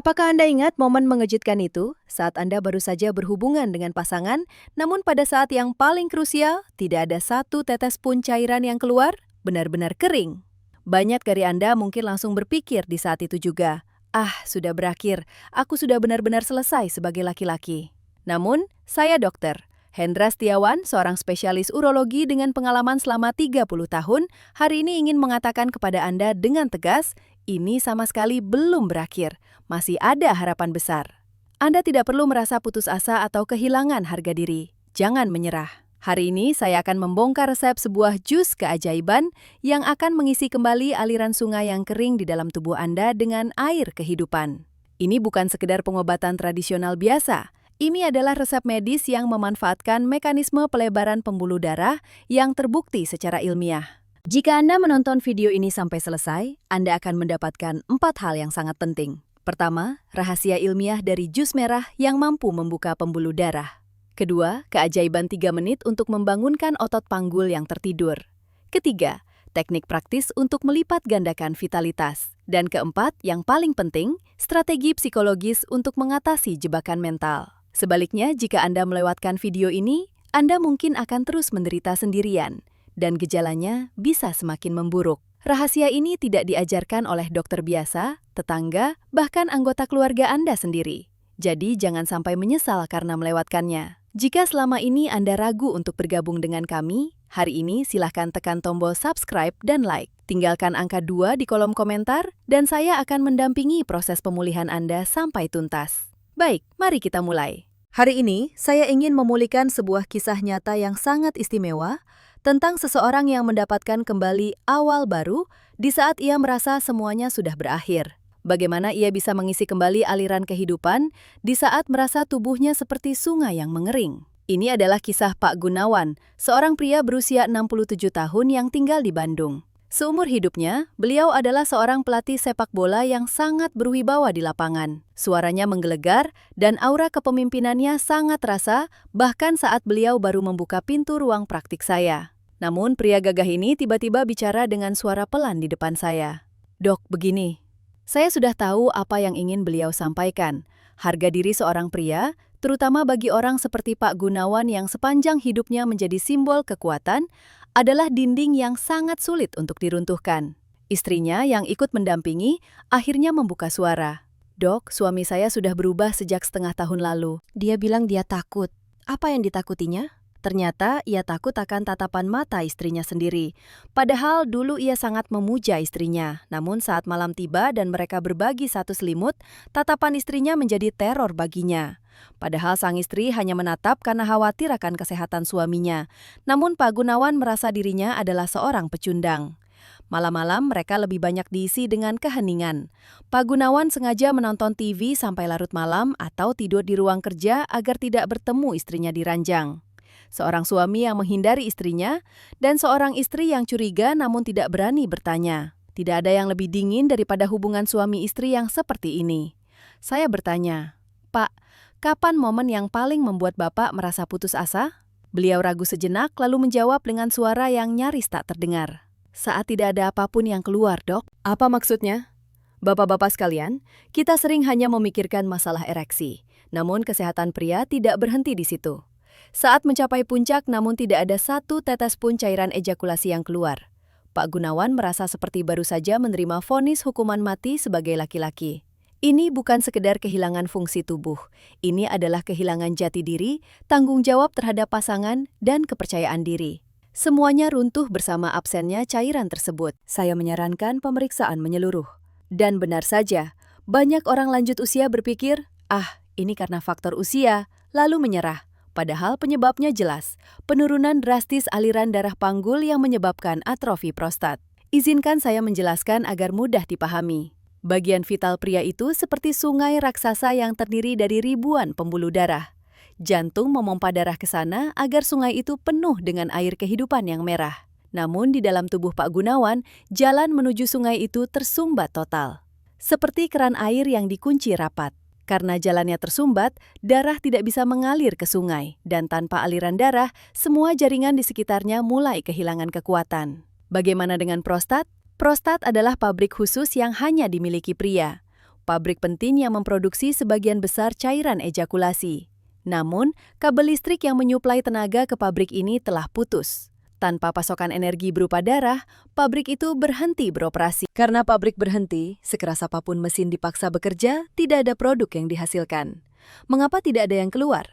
Apakah Anda ingat momen mengejutkan itu saat Anda baru saja berhubungan dengan pasangan, namun pada saat yang paling krusial, tidak ada satu tetes pun cairan yang keluar, benar-benar kering? Banyak dari Anda mungkin langsung berpikir di saat itu juga, "Ah, sudah berakhir, aku sudah benar-benar selesai sebagai laki-laki." Namun, saya dokter Hendra Setiawan, seorang spesialis urologi dengan pengalaman selama 30 tahun, hari ini ingin mengatakan kepada Anda dengan tegas, ini sama sekali belum berakhir. Masih ada harapan besar. Anda tidak perlu merasa putus asa atau kehilangan harga diri. Jangan menyerah. Hari ini saya akan membongkar resep sebuah jus keajaiban yang akan mengisi kembali aliran sungai yang kering di dalam tubuh Anda dengan air kehidupan. Ini bukan sekedar pengobatan tradisional biasa. Ini adalah resep medis yang memanfaatkan mekanisme pelebaran pembuluh darah yang terbukti secara ilmiah. Jika Anda menonton video ini sampai selesai, Anda akan mendapatkan 4 hal yang sangat penting. Pertama, rahasia ilmiah dari jus merah yang mampu membuka pembuluh darah. Kedua, keajaiban 3 menit untuk membangunkan otot panggul yang tertidur. Ketiga, teknik praktis untuk melipat gandakan vitalitas. Dan keempat, yang paling penting, strategi psikologis untuk mengatasi jebakan mental. Sebaliknya, jika Anda melewatkan video ini, Anda mungkin akan terus menderita sendirian, dan gejalanya bisa semakin memburuk. Rahasia ini tidak diajarkan oleh dokter biasa, tetangga, bahkan anggota keluarga Anda sendiri. Jadi jangan sampai menyesal karena melewatkannya. Jika selama ini Anda ragu untuk bergabung dengan kami, hari ini silahkan tekan tombol subscribe dan like. Tinggalkan angka 2 di kolom komentar, dan saya akan mendampingi proses pemulihan Anda sampai tuntas. Baik, mari kita mulai. Hari ini, saya ingin memulihkan sebuah kisah nyata yang sangat istimewa tentang seseorang yang mendapatkan kembali awal baru di saat ia merasa semuanya sudah berakhir. Bagaimana ia bisa mengisi kembali aliran kehidupan di saat merasa tubuhnya seperti sungai yang mengering. Ini adalah kisah Pak Gunawan, seorang pria berusia 67 tahun yang tinggal di Bandung. Seumur hidupnya, beliau adalah seorang pelatih sepak bola yang sangat berwibawa di lapangan. Suaranya menggelegar dan aura kepemimpinannya sangat terasa bahkan saat beliau baru membuka pintu ruang praktik saya. Namun pria gagah ini tiba-tiba bicara dengan suara pelan di depan saya. "Dok, begini. Saya sudah tahu apa yang ingin beliau sampaikan. Harga diri seorang pria, terutama bagi orang seperti Pak Gunawan yang sepanjang hidupnya menjadi simbol kekuatan, adalah dinding yang sangat sulit untuk diruntuhkan." Istrinya yang ikut mendampingi akhirnya membuka suara. "Dok, suami saya sudah berubah sejak setengah tahun lalu. Dia bilang dia takut." Apa yang ditakutinya? Ternyata ia takut akan tatapan mata istrinya sendiri. Padahal dulu ia sangat memuja istrinya. Namun saat malam tiba dan mereka berbagi satu selimut, tatapan istrinya menjadi teror baginya. Padahal sang istri hanya menatap karena khawatir akan kesehatan suaminya. Namun Pak Gunawan merasa dirinya adalah seorang pecundang. Malam-malam mereka lebih banyak diisi dengan keheningan. Pak Gunawan sengaja menonton TV sampai larut malam atau tidur di ruang kerja agar tidak bertemu istrinya di ranjang. Seorang suami yang menghindari istrinya, dan seorang istri yang curiga namun tidak berani bertanya. Tidak ada yang lebih dingin daripada hubungan suami istri yang seperti ini. Saya bertanya, "Pak, kapan momen yang paling membuat Bapak merasa putus asa?" Beliau ragu sejenak lalu menjawab dengan suara yang nyaris tak terdengar. "Saat tidak ada apapun yang keluar, Dok." "Apa maksudnya?" "Bapak-bapak sekalian, kita sering hanya memikirkan masalah ereksi. Namun kesehatan pria tidak berhenti di situ. Saat mencapai puncak namun tidak ada satu tetes pun cairan ejakulasi yang keluar. Pak Gunawan merasa seperti baru saja menerima vonis hukuman mati sebagai laki-laki. Ini bukan sekedar kehilangan fungsi tubuh. Ini adalah kehilangan jati diri, tanggung jawab terhadap pasangan, dan kepercayaan diri. Semuanya runtuh bersama absennya cairan tersebut. Saya menyarankan pemeriksaan menyeluruh. Dan benar saja, banyak orang lanjut usia berpikir, "Ah, ini karena faktor usia," lalu menyerah. Padahal penyebabnya jelas, penurunan drastis aliran darah panggul yang menyebabkan atrofi prostat. Izinkan saya menjelaskan agar mudah dipahami. Bagian vital pria itu seperti sungai raksasa yang terdiri dari ribuan pembuluh darah. Jantung memompa darah ke sana agar sungai itu penuh dengan air kehidupan yang merah. Namun di dalam tubuh Pak Gunawan, jalan menuju sungai itu tersumbat total. Seperti keran air yang dikunci rapat. Karena jalannya tersumbat, darah tidak bisa mengalir ke sungai, dan tanpa aliran darah, semua jaringan di sekitarnya mulai kehilangan kekuatan. Bagaimana dengan prostat? Prostat adalah pabrik khusus yang hanya dimiliki pria. pabrik penting yang memproduksi sebagian besar cairan ejakulasi. Namun, kabel listrik yang menyuplai tenaga ke pabrik ini telah putus. Tanpa pasokan energi berupa darah, pabrik itu berhenti beroperasi. Karena pabrik berhenti, sekeras apapun mesin dipaksa bekerja, tidak ada produk yang dihasilkan. Mengapa tidak ada yang keluar?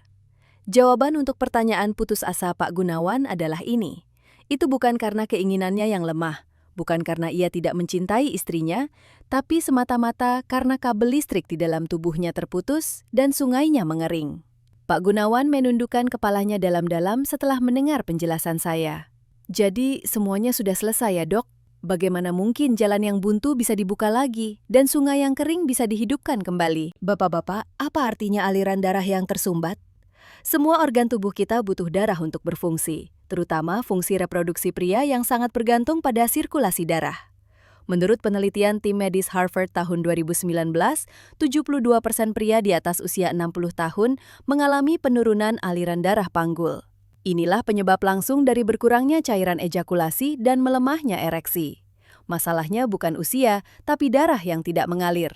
Jawaban untuk pertanyaan putus asa Pak Gunawan adalah ini. Itu bukan karena keinginannya yang lemah, bukan karena ia tidak mencintai istrinya, tapi semata-mata karena kabel listrik di dalam tubuhnya terputus dan sungainya mengering. Pak Gunawan menundukkan kepalanya dalam-dalam setelah mendengar penjelasan saya. Jadi, semuanya sudah selesai ya, Dok? Bagaimana mungkin jalan yang buntu bisa dibuka lagi dan sungai yang kering bisa dihidupkan kembali? Bapak-bapak, apa artinya aliran darah yang tersumbat? Semua organ tubuh kita butuh darah untuk berfungsi, terutama fungsi reproduksi pria yang sangat bergantung pada sirkulasi darah. Menurut penelitian tim medis Harvard tahun 2019, 72% pria di atas usia 60 tahun mengalami penurunan aliran darah panggul. Inilah penyebab langsung dari berkurangnya cairan ejakulasi dan melemahnya ereksi. Masalahnya bukan usia, tapi darah yang tidak mengalir.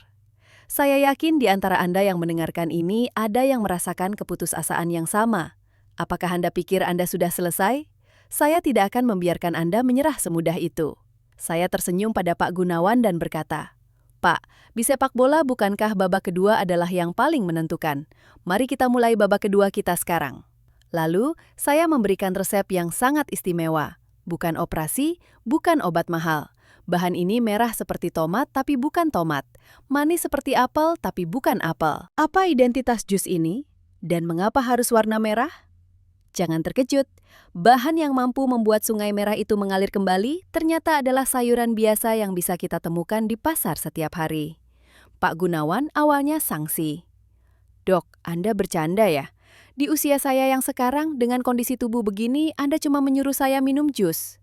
Saya yakin di antara Anda yang mendengarkan ini ada yang merasakan keputusasaan yang sama. Apakah Anda pikir Anda sudah selesai? Saya tidak akan membiarkan Anda menyerah semudah itu. Saya tersenyum pada Pak Gunawan dan berkata, "Pak, di sepak bola bukankah babak kedua adalah yang paling menentukan? Mari kita mulai babak kedua kita sekarang." Lalu, saya memberikan resep yang sangat istimewa. Bukan operasi, bukan obat mahal. Bahan ini merah seperti tomat tapi bukan tomat. Manis seperti apel tapi bukan apel. Apa identitas jus ini? Dan mengapa harus warna merah? Jangan terkejut, bahan yang mampu membuat sungai merah itu mengalir kembali ternyata adalah sayuran biasa yang bisa kita temukan di pasar setiap hari. Pak Gunawan awalnya sangsi. "Dok, Anda bercanda ya? Di usia saya yang sekarang, dengan kondisi tubuh begini, Anda cuma menyuruh saya minum jus."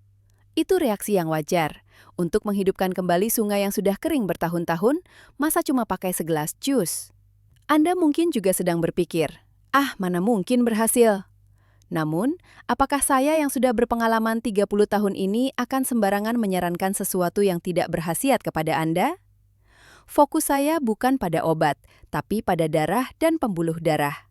Itu reaksi yang wajar. Untuk menghidupkan kembali sungai yang sudah kering bertahun-tahun, masa cuma pakai segelas jus? Anda mungkin juga sedang berpikir, mana mungkin berhasil? Namun, apakah saya yang sudah berpengalaman 30 tahun ini akan sembarangan menyarankan sesuatu yang tidak berkhasiat kepada Anda? Fokus saya bukan pada obat, tapi pada darah dan pembuluh darah.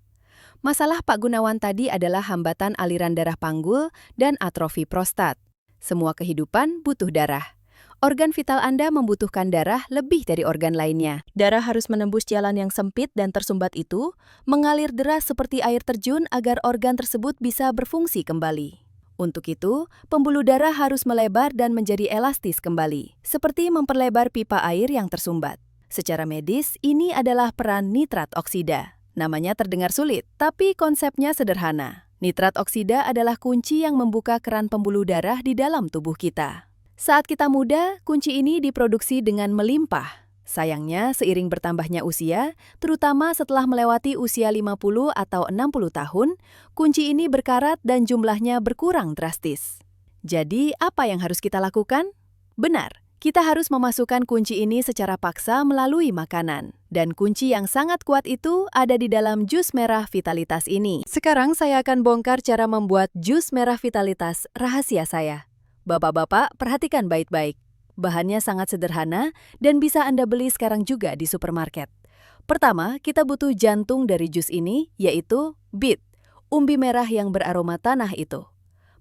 Masalah Pak Gunawan tadi adalah hambatan aliran darah panggul dan atrofi prostat. Semua kehidupan butuh darah. Organ vital Anda membutuhkan darah lebih dari organ lainnya. Darah harus menembus jalan yang sempit dan tersumbat itu, mengalir deras seperti air terjun agar organ tersebut bisa berfungsi kembali. Untuk itu, pembuluh darah harus melebar dan menjadi elastis kembali, seperti memperlebar pipa air yang tersumbat. Secara medis, ini adalah peran nitrat oksida. Namanya terdengar sulit, tapi konsepnya sederhana. Nitrat oksida adalah kunci yang membuka keran pembuluh darah di dalam tubuh kita. Saat kita muda, kunci ini diproduksi dengan melimpah. Sayangnya, seiring bertambahnya usia, terutama setelah melewati usia 50 atau 60 tahun, kunci ini berkarat dan jumlahnya berkurang drastis. Jadi, apa yang harus kita lakukan? Benar, kita harus memasukkan kunci ini secara paksa melalui makanan. Dan kunci yang sangat kuat itu ada di dalam jus merah Vitalitas ini. Sekarang saya akan bongkar cara membuat jus merah Vitalitas rahasia saya. Bapak-bapak, perhatikan baik-baik. Bahannya sangat sederhana dan bisa Anda beli sekarang juga di supermarket. Pertama, kita butuh jantung dari jus ini, yaitu beet, umbi merah yang beraroma tanah itu.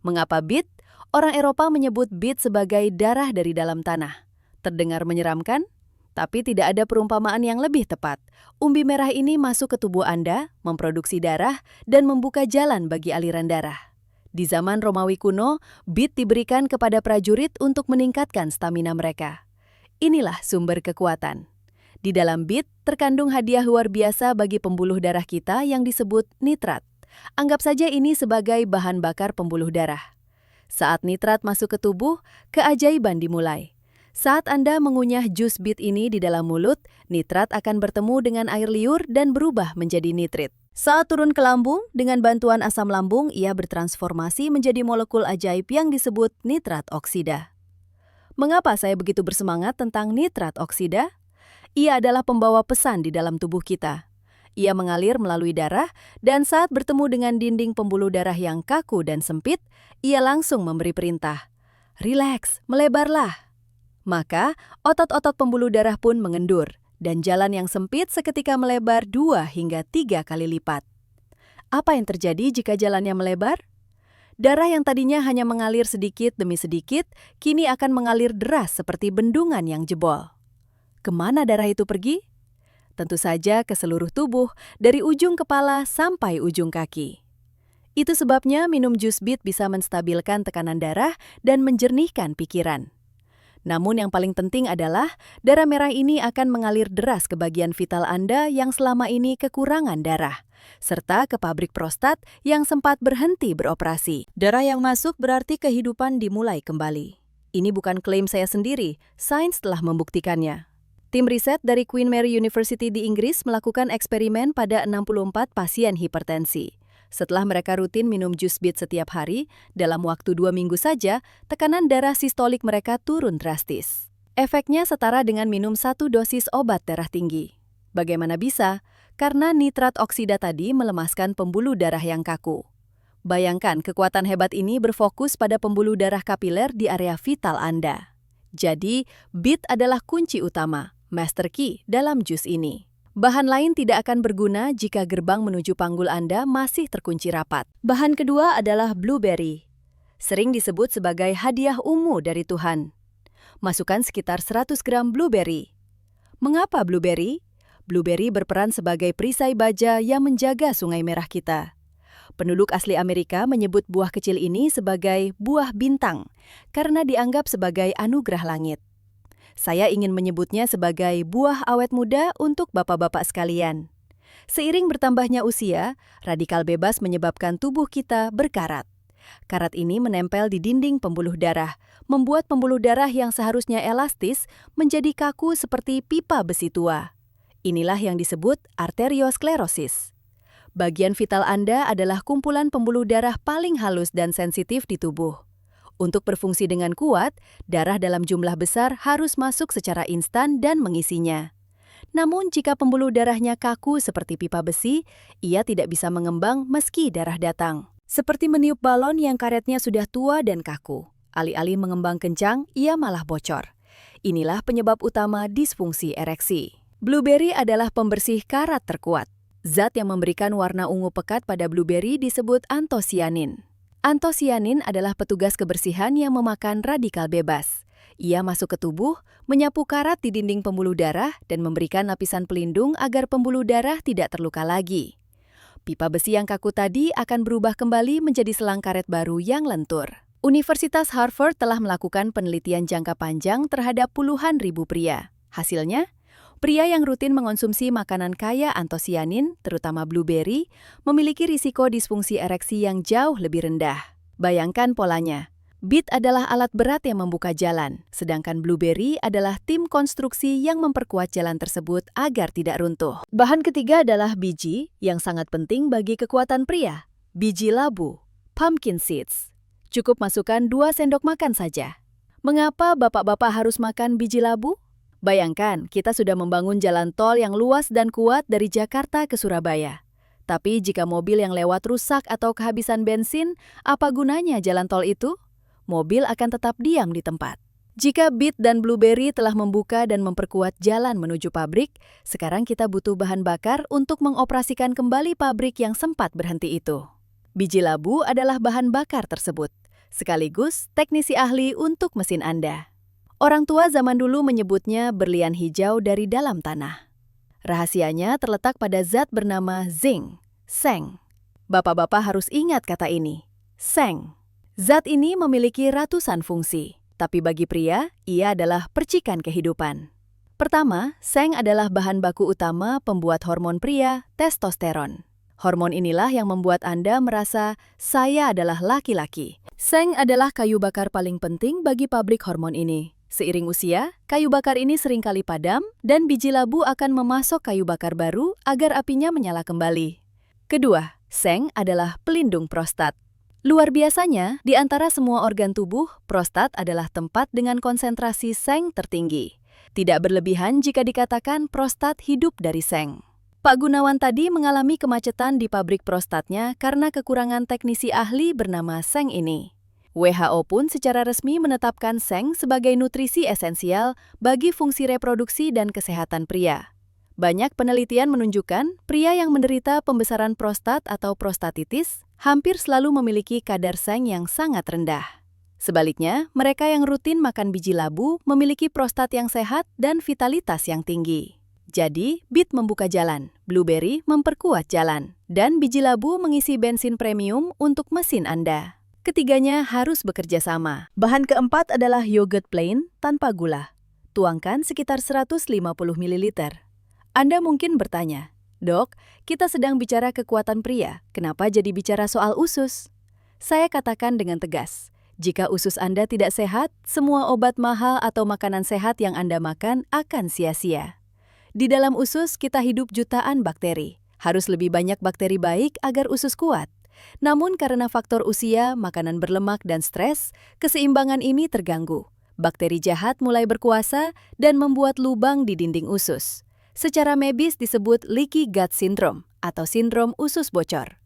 Mengapa beet? Orang Eropa menyebut beet sebagai darah dari dalam tanah. Terdengar menyeramkan? Tapi tidak ada perumpamaan yang lebih tepat. Umbi merah ini masuk ke tubuh Anda, memproduksi darah, dan membuka jalan bagi aliran darah. Di zaman Romawi kuno, beet diberikan kepada prajurit untuk meningkatkan stamina mereka. Inilah sumber kekuatan. Di dalam beet terkandung hadiah luar biasa bagi pembuluh darah kita yang disebut nitrat. Anggap saja ini sebagai bahan bakar pembuluh darah. Saat nitrat masuk ke tubuh, keajaiban dimulai. Saat Anda mengunyah jus beet ini di dalam mulut, nitrat akan bertemu dengan air liur dan berubah menjadi nitrit. Saat turun ke lambung, dengan bantuan asam lambung, ia bertransformasi menjadi molekul ajaib yang disebut nitrat oksida. Mengapa saya begitu bersemangat tentang nitrat oksida? Ia adalah pembawa pesan di dalam tubuh kita. Ia mengalir melalui darah, dan saat bertemu dengan dinding pembuluh darah yang kaku dan sempit, ia langsung memberi perintah. Rileks, melebarlah. Maka, otot-otot pembuluh darah pun mengendur, dan jalan yang sempit seketika melebar 2 hingga 3 kali lipat. Apa yang terjadi jika jalannya melebar? Darah yang tadinya hanya mengalir sedikit demi sedikit, kini akan mengalir deras seperti bendungan yang jebol. Kemana darah itu pergi? Tentu saja ke seluruh tubuh, dari ujung kepala sampai ujung kaki. Itu sebabnya minum jus bit bisa menstabilkan tekanan darah dan menjernihkan pikiran. Namun yang paling penting adalah darah merah ini akan mengalir deras ke bagian vital Anda yang selama ini kekurangan darah, serta ke pabrik prostat yang sempat berhenti beroperasi. Darah yang masuk berarti kehidupan dimulai kembali. Ini bukan klaim saya sendiri, sains telah membuktikannya. Tim riset dari Queen Mary University di Inggris melakukan eksperimen pada 64 pasien hipertensi. Setelah mereka rutin minum jus bit setiap hari, dalam waktu 2 minggu saja, tekanan darah sistolik mereka turun drastis. Efeknya setara dengan minum 1 dosis obat darah tinggi. Bagaimana bisa? Karena nitrat oksida tadi melemaskan pembuluh darah yang kaku. Bayangkan kekuatan hebat ini berfokus pada pembuluh darah kapiler di area vital Anda. Jadi, bit adalah kunci utama, master key dalam jus ini. Bahan lain tidak akan berguna jika gerbang menuju panggul Anda masih terkunci rapat. Bahan kedua adalah blueberry. Sering disebut sebagai hadiah ungu dari Tuhan. Masukkan sekitar 100 gram blueberry. Mengapa blueberry? Blueberry berperan sebagai perisai baja yang menjaga sungai merah kita. Penduduk asli Amerika menyebut buah kecil ini sebagai buah bintang karena dianggap sebagai anugerah langit. Saya ingin menyebutnya sebagai buah awet muda untuk bapak-bapak sekalian. Seiring bertambahnya usia, radikal bebas menyebabkan tubuh kita berkarat. Karat ini menempel di dinding pembuluh darah, membuat pembuluh darah yang seharusnya elastis menjadi kaku seperti pipa besi tua. Inilah yang disebut arteriosklerosis. Bagian vital Anda adalah kumpulan pembuluh darah paling halus dan sensitif di tubuh. Untuk berfungsi dengan kuat, darah dalam jumlah besar harus masuk secara instan dan mengisinya. Namun jika pembuluh darahnya kaku seperti pipa besi, ia tidak bisa mengembang meski darah datang. Seperti meniup balon yang karetnya sudah tua dan kaku. Alih-alih mengembang kencang, ia malah bocor. Inilah penyebab utama disfungsi ereksi. Blueberry adalah pembersih karat terkuat. Zat yang memberikan warna ungu pekat pada blueberry disebut antosianin. Antosianin adalah petugas kebersihan yang memakan radikal bebas. Ia masuk ke tubuh, menyapu karat di dinding pembuluh darah dan memberikan lapisan pelindung agar pembuluh darah tidak terluka lagi. Pipa besi yang kaku tadi akan berubah kembali menjadi selang karet baru yang lentur. Universitas Harvard telah melakukan penelitian jangka panjang terhadap puluhan ribu pria. Hasilnya, pria yang rutin mengonsumsi makanan kaya antosianin, terutama blueberry, memiliki risiko disfungsi ereksi yang jauh lebih rendah. Bayangkan polanya. Bit adalah alat berat yang membuka jalan, sedangkan blueberry adalah tim konstruksi yang memperkuat jalan tersebut agar tidak runtuh. Bahan ketiga adalah biji, yang sangat penting bagi kekuatan pria. Biji labu, pumpkin seeds. Cukup masukkan 2 sendok makan saja. Mengapa bapak-bapak harus makan biji labu? Bayangkan, kita sudah membangun jalan tol yang luas dan kuat dari Jakarta ke Surabaya. Tapi jika mobil yang lewat rusak atau kehabisan bensin, apa gunanya jalan tol itu? Mobil akan tetap diam di tempat. Jika bit dan blueberry telah membuka dan memperkuat jalan menuju pabrik, sekarang kita butuh bahan bakar untuk mengoperasikan kembali pabrik yang sempat berhenti itu. Biji labu adalah bahan bakar tersebut, sekaligus teknisi ahli untuk mesin Anda. Orang tua zaman dulu menyebutnya berlian hijau dari dalam tanah. Rahasianya terletak pada zat bernama zinc, seng. Bapak-bapak harus ingat kata ini, seng. Zat ini memiliki ratusan fungsi, tapi bagi pria, ia adalah percikan kehidupan. Pertama, seng adalah bahan baku utama pembuat hormon pria, testosteron. Hormon inilah yang membuat Anda merasa, saya adalah laki-laki. Seng adalah kayu bakar paling penting bagi pabrik hormon ini. Seiring usia, kayu bakar ini seringkali padam dan biji labu akan memasok kayu bakar baru agar apinya menyala kembali. Kedua, seng adalah pelindung prostat. Luar biasanya, di antara semua organ tubuh, prostat adalah tempat dengan konsentrasi seng tertinggi. Tidak berlebihan jika dikatakan prostat hidup dari seng. Pak Gunawan tadi mengalami kemacetan di pabrik prostatnya karena kekurangan teknisi ahli bernama seng ini. WHO pun secara resmi menetapkan seng sebagai nutrisi esensial bagi fungsi reproduksi dan kesehatan pria. Banyak penelitian menunjukkan pria yang menderita pembesaran prostat atau prostatitis hampir selalu memiliki kadar seng yang sangat rendah. Sebaliknya, mereka yang rutin makan biji labu memiliki prostat yang sehat dan vitalitas yang tinggi. Jadi, beet membuka jalan, blueberry memperkuat jalan, dan biji labu mengisi bensin premium untuk mesin Anda. Ketiganya harus bekerja sama. Bahan keempat adalah yogurt plain tanpa gula. Tuangkan sekitar 150 ml. Anda mungkin bertanya, "Dok, kita sedang bicara kekuatan pria, kenapa jadi bicara soal usus?" Saya katakan dengan tegas, jika usus Anda tidak sehat, semua obat mahal atau makanan sehat yang Anda makan akan sia-sia. Di dalam usus kita hidup jutaan bakteri. Harus lebih banyak bakteri baik agar usus kuat. Namun karena faktor usia, makanan berlemak, dan stres, keseimbangan ini terganggu. Bakteri jahat mulai berkuasa dan membuat lubang di dinding usus. Secara medis disebut leaky gut syndrome atau sindrom usus bocor.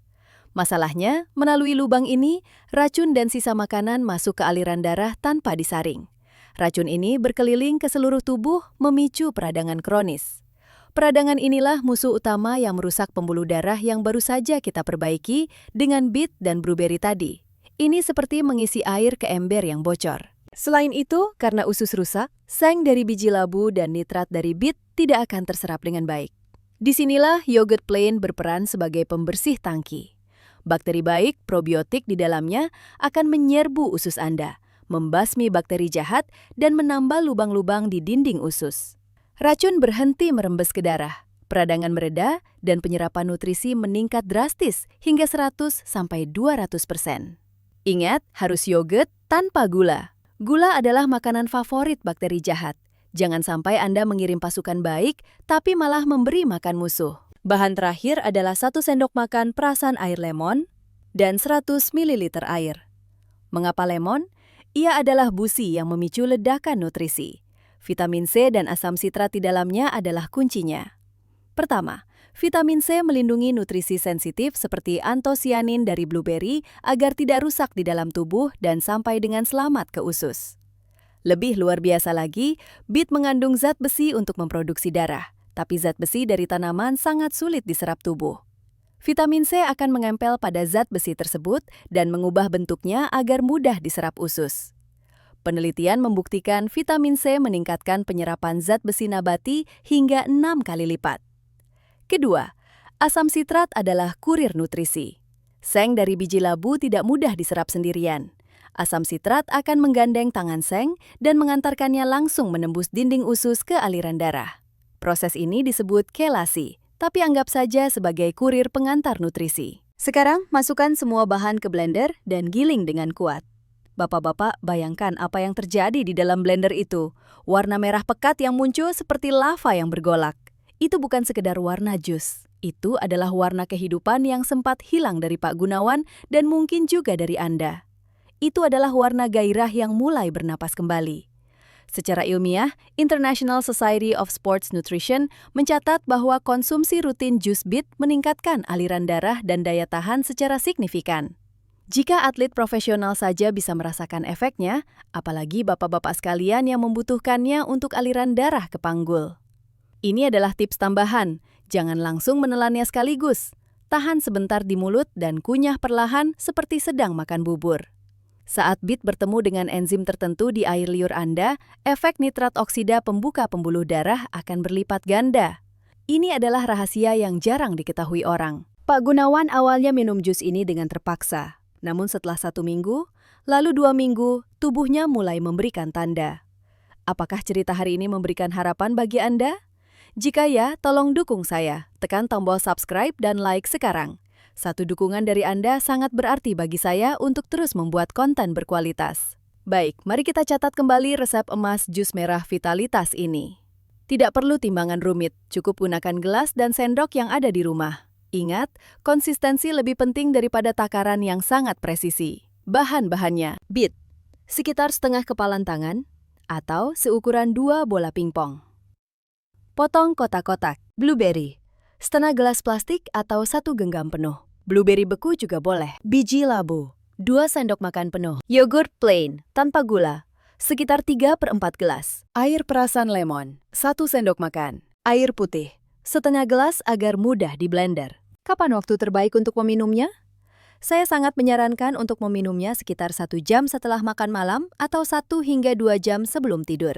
Masalahnya, melalui lubang ini, racun dan sisa makanan masuk ke aliran darah tanpa disaring. Racun ini berkeliling ke seluruh tubuh, memicu peradangan kronis. Peradangan inilah musuh utama yang merusak pembuluh darah yang baru saja kita perbaiki dengan beet dan blueberry tadi. Ini seperti mengisi air ke ember yang bocor. Selain itu, karena usus rusak, seng dari biji labu dan nitrat dari beet tidak akan terserap dengan baik. Disinilah yogurt plain berperan sebagai pembersih tangki. Bakteri baik, probiotik di dalamnya akan menyerbu usus Anda, membasmi bakteri jahat, dan menambal lubang-lubang di dinding usus. Racun berhenti merembes ke darah, peradangan mereda, dan penyerapan nutrisi meningkat drastis hingga 100–200%. Ingat, harus yogurt tanpa gula. Gula adalah makanan favorit bakteri jahat. Jangan sampai Anda mengirim pasukan baik, tapi malah memberi makan musuh. Bahan terakhir adalah 1 sendok makan perasan air lemon dan 100 ml air. Mengapa lemon? Ia adalah busi yang memicu ledakan nutrisi. Vitamin C dan asam sitrat di dalamnya adalah kuncinya. Pertama, vitamin C melindungi nutrisi sensitif seperti antosianin dari blueberry agar tidak rusak di dalam tubuh dan sampai dengan selamat ke usus. Lebih luar biasa lagi, beet mengandung zat besi untuk memproduksi darah, tapi zat besi dari tanaman sangat sulit diserap tubuh. Vitamin C akan menempel pada zat besi tersebut dan mengubah bentuknya agar mudah diserap usus. Penelitian membuktikan vitamin C meningkatkan penyerapan zat besi nabati hingga 6 kali lipat. Kedua, asam sitrat adalah kurir nutrisi. Seng dari biji labu tidak mudah diserap sendirian. Asam sitrat akan menggandeng tangan seng dan mengantarkannya langsung menembus dinding usus ke aliran darah. Proses ini disebut kelasi, tapi anggap saja sebagai kurir pengantar nutrisi. Sekarang, masukkan semua bahan ke blender dan giling dengan kuat. Bapak-bapak, bayangkan apa yang terjadi di dalam blender itu. Warna merah pekat yang muncul seperti lava yang bergolak. Itu bukan sekedar warna jus. Itu adalah warna kehidupan yang sempat hilang dari Pak Gunawan dan mungkin juga dari Anda. Itu adalah warna gairah yang mulai bernapas kembali. Secara ilmiah, International Society of Sports Nutrition mencatat bahwa konsumsi rutin jus beet meningkatkan aliran darah dan daya tahan secara signifikan. Jika atlet profesional saja bisa merasakan efeknya, apalagi bapak-bapak sekalian yang membutuhkannya untuk aliran darah ke panggul. Ini adalah tips tambahan, jangan langsung menelannya sekaligus. Tahan sebentar di mulut dan kunyah perlahan seperti sedang makan bubur. Saat beet bertemu dengan enzim tertentu di air liur Anda, efek nitrat oksida pembuka pembuluh darah akan berlipat ganda. Ini adalah rahasia yang jarang diketahui orang. Pak Gunawan awalnya minum jus ini dengan terpaksa. Namun setelah 1 minggu, lalu 2 minggu, tubuhnya mulai memberikan tanda. Apakah cerita hari ini memberikan harapan bagi Anda? Jika ya, tolong dukung saya. Tekan tombol subscribe dan like sekarang. Satu dukungan dari Anda sangat berarti bagi saya untuk terus membuat konten berkualitas. Baik, mari kita catat kembali resep emas jus merah vitalitas ini. Tidak perlu timbangan rumit, cukup gunakan gelas dan sendok yang ada di rumah. Ingat, konsistensi lebih penting daripada takaran yang sangat presisi. Bahan-bahannya, beet, sekitar setengah kepalan tangan, atau seukuran 2 bola pingpong. Potong kotak-kotak, blueberry, setengah gelas plastik atau 1 genggam penuh. Blueberry beku juga boleh. Biji labu, 2 sendok makan penuh. Yogurt plain, tanpa gula, sekitar 3/4 gelas. Air perasan lemon, 1 sendok makan. Air putih, setengah gelas agar mudah di blender. Kapan waktu terbaik untuk meminumnya? Saya sangat menyarankan untuk meminumnya sekitar 1 jam setelah makan malam atau 1 hingga 2 jam sebelum tidur.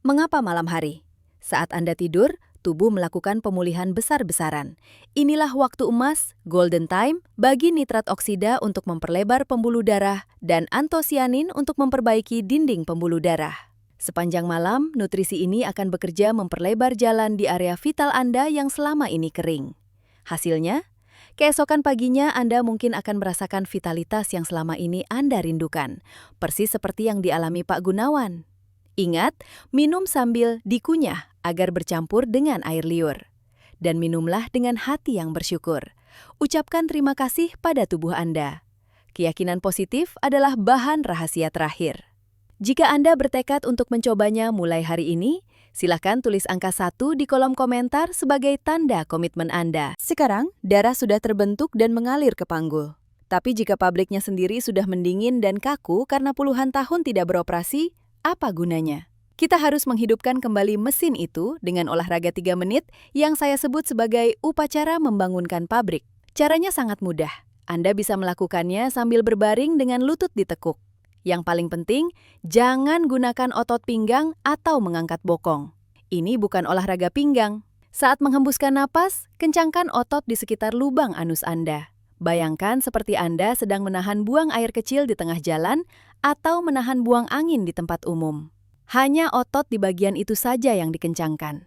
Mengapa malam hari? Saat Anda tidur, tubuh melakukan pemulihan besar-besaran. Inilah waktu emas, golden time, bagi nitrat oksida untuk memperlebar pembuluh darah dan antosianin untuk memperbaiki dinding pembuluh darah. Sepanjang malam, nutrisi ini akan bekerja memperlebar jalan di area vital Anda yang selama ini kering. Hasilnya, keesokan paginya Anda mungkin akan merasakan vitalitas yang selama ini Anda rindukan, persis seperti yang dialami Pak Gunawan. Ingat, minum sambil dikunyah agar bercampur dengan air liur. Dan minumlah dengan hati yang bersyukur. Ucapkan terima kasih pada tubuh Anda. Keyakinan positif adalah bahan rahasia terakhir. Jika Anda bertekad untuk mencobanya mulai hari ini, silakan tulis angka 1 di kolom komentar sebagai tanda komitmen Anda. Sekarang, darah sudah terbentuk dan mengalir ke panggul. Tapi jika pabriknya sendiri sudah mendingin dan kaku karena puluhan tahun tidak beroperasi, apa gunanya? Kita harus menghidupkan kembali mesin itu dengan olahraga 3 menit yang saya sebut sebagai upacara membangunkan pabrik. Caranya sangat mudah. Anda bisa melakukannya sambil berbaring dengan lutut ditekuk. Yang paling penting, jangan gunakan otot pinggang atau mengangkat bokong. Ini bukan olahraga pinggang. Saat menghembuskan napas, kencangkan otot di sekitar lubang anus Anda. Bayangkan seperti Anda sedang menahan buang air kecil di tengah jalan atau menahan buang angin di tempat umum. Hanya otot di bagian itu saja yang dikencangkan.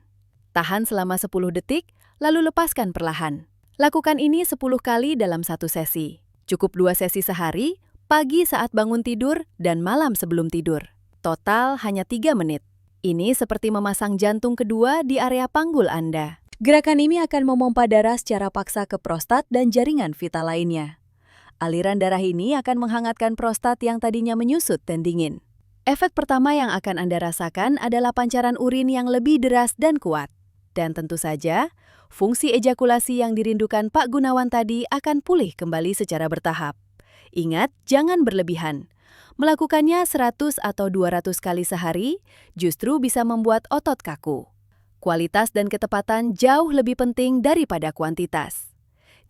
Tahan selama 10 detik, lalu lepaskan perlahan. Lakukan ini 10 kali dalam satu sesi. Cukup 2 sesi sehari, pagi saat bangun tidur dan malam sebelum tidur. Total hanya 3 menit. Ini seperti memasang jantung kedua di area panggul Anda. Gerakan ini akan memompa darah secara paksa ke prostat dan jaringan vital lainnya. Aliran darah ini akan menghangatkan prostat yang tadinya menyusut dan dingin. Efek pertama yang akan Anda rasakan adalah pancaran urin yang lebih deras dan kuat. Dan tentu saja, fungsi ejakulasi yang dirindukan Pak Gunawan tadi akan pulih kembali secara bertahap. Ingat, jangan berlebihan. Melakukannya 100 atau 200 kali sehari justru bisa membuat otot kaku. Kualitas dan ketepatan jauh lebih penting daripada kuantitas.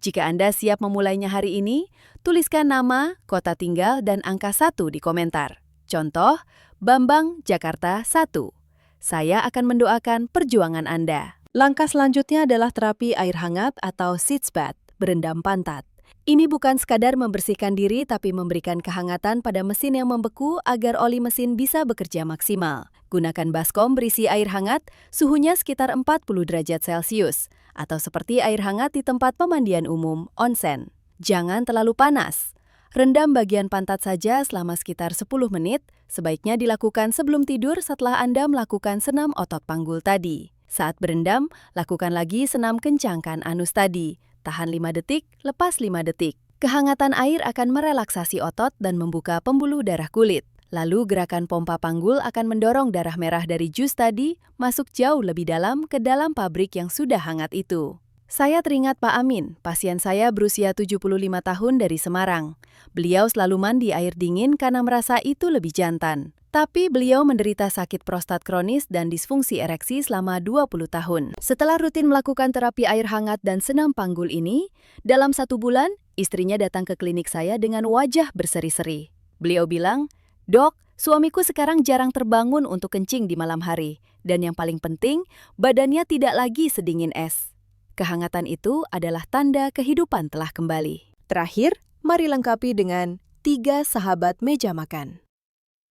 Jika Anda siap memulainya hari ini, tuliskan nama, kota tinggal, dan angka 1 di komentar. Contoh, Bambang, Jakarta 1. Saya akan mendoakan perjuangan Anda. Langkah selanjutnya adalah terapi air hangat atau sitz bath, berendam pantat. Ini bukan sekadar membersihkan diri tapi memberikan kehangatan pada mesin yang membeku agar oli mesin bisa bekerja maksimal. Gunakan baskom berisi air hangat, suhunya sekitar 40 derajat Celcius, atau seperti air hangat di tempat pemandian umum, onsen. Jangan terlalu panas. Rendam bagian pantat saja selama sekitar 10 menit, sebaiknya dilakukan sebelum tidur setelah Anda melakukan senam otot panggul tadi. Saat berendam, lakukan lagi senam kencangkan anus tadi. Tahan 5 detik, lepas 5 detik. Kehangatan air akan merelaksasi otot dan membuka pembuluh darah kulit. Lalu gerakan pompa panggul akan mendorong darah merah dari jus tadi masuk jauh lebih dalam ke dalam pabrik yang sudah hangat itu. Saya teringat Pak Amin, pasien saya berusia 75 tahun dari Semarang. Beliau selalu mandi air dingin karena merasa itu lebih jantan. Tapi beliau menderita sakit prostat kronis dan disfungsi ereksi selama 20 tahun. Setelah rutin melakukan terapi air hangat dan senam panggul ini, dalam 1 bulan, istrinya datang ke klinik saya dengan wajah berseri-seri. Beliau bilang, "Dok, suamiku sekarang jarang terbangun untuk kencing di malam hari. Dan yang paling penting, badannya tidak lagi sedingin es." Kehangatan itu adalah tanda kehidupan telah kembali. Terakhir, mari lengkapi dengan 3 sahabat meja makan.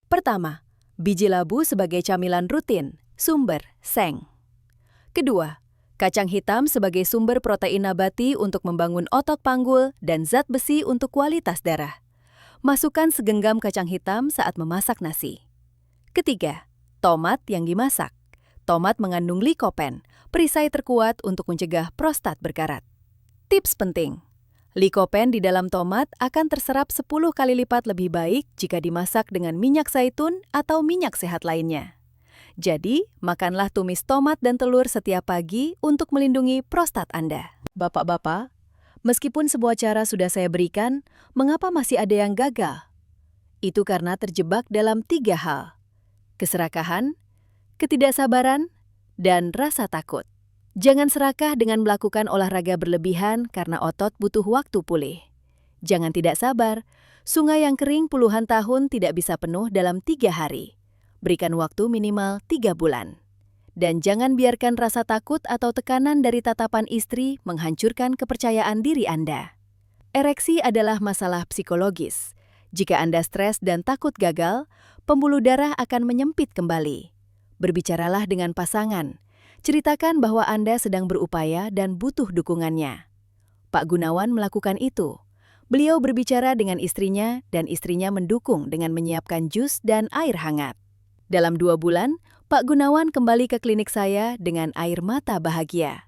Pertama, biji labu sebagai camilan rutin, sumber seng. Kedua, kacang hitam sebagai sumber protein nabati untuk membangun otot panggul dan zat besi untuk kualitas darah. Masukkan segenggam kacang hitam saat memasak nasi. Ketiga, tomat yang dimasak. Tomat mengandung likopen, perisai terkuat untuk mencegah prostat berkarat. Tips penting, likopen di dalam tomat akan terserap 10 kali lipat lebih baik jika dimasak dengan minyak zaitun atau minyak sehat lainnya. Jadi, makanlah tumis tomat dan telur setiap pagi untuk melindungi prostat Anda. Bapak-bapak, Meskipun sebuah cara sudah saya berikan, mengapa masih ada yang gagal? Itu karena terjebak dalam 3 hal: keserakahan, ketidaksabaran, dan rasa takut. Jangan serakah dengan melakukan olahraga berlebihan karena otot butuh waktu pulih. Jangan tidak sabar, sungai yang kering puluhan tahun tidak bisa penuh dalam 3 hari. Berikan waktu minimal 3 bulan. Dan jangan biarkan rasa takut atau tekanan dari tatapan istri menghancurkan kepercayaan diri Anda. Ereksi adalah masalah psikologis. Jika Anda stres dan takut gagal, pembuluh darah akan menyempit kembali. Berbicaralah dengan pasangan. Ceritakan bahwa Anda sedang berupaya dan butuh dukungannya. Pak Gunawan melakukan itu. Beliau berbicara dengan istrinya dan istrinya mendukung dengan menyiapkan jus dan air hangat. Dalam 2 bulan, Pak Gunawan kembali ke klinik saya dengan air mata bahagia.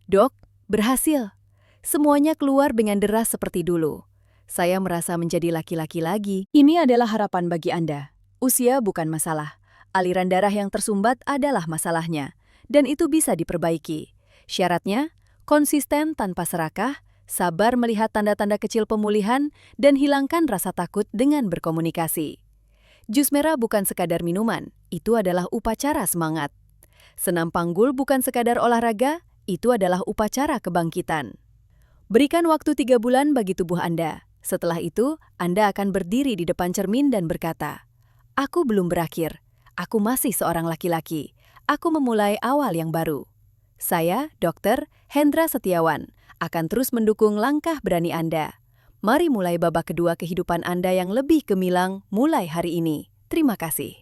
"Dok, berhasil. Semuanya keluar dengan deras seperti dulu. Saya merasa menjadi laki-laki lagi." Ini adalah harapan bagi Anda. Usia bukan masalah. Aliran darah yang tersumbat adalah masalahnya. Dan itu bisa diperbaiki. Syaratnya, konsisten tanpa serakah, sabar melihat tanda-tanda kecil pemulihan, dan hilangkan rasa takut dengan berkomunikasi. Jus merah bukan sekadar minuman, itu adalah upacara semangat. Senam panggul bukan sekadar olahraga, itu adalah upacara kebangkitan. Berikan waktu 3 bulan bagi tubuh Anda. Setelah itu, Anda akan berdiri di depan cermin dan berkata, "Aku belum berakhir. Aku masih seorang laki-laki. Aku memulai awal yang baru." Saya, Dr. Hendra Setiawan, akan terus mendukung langkah berani Anda. Mari mulai babak kedua kehidupan Anda yang lebih gemilang mulai hari ini. Terima kasih.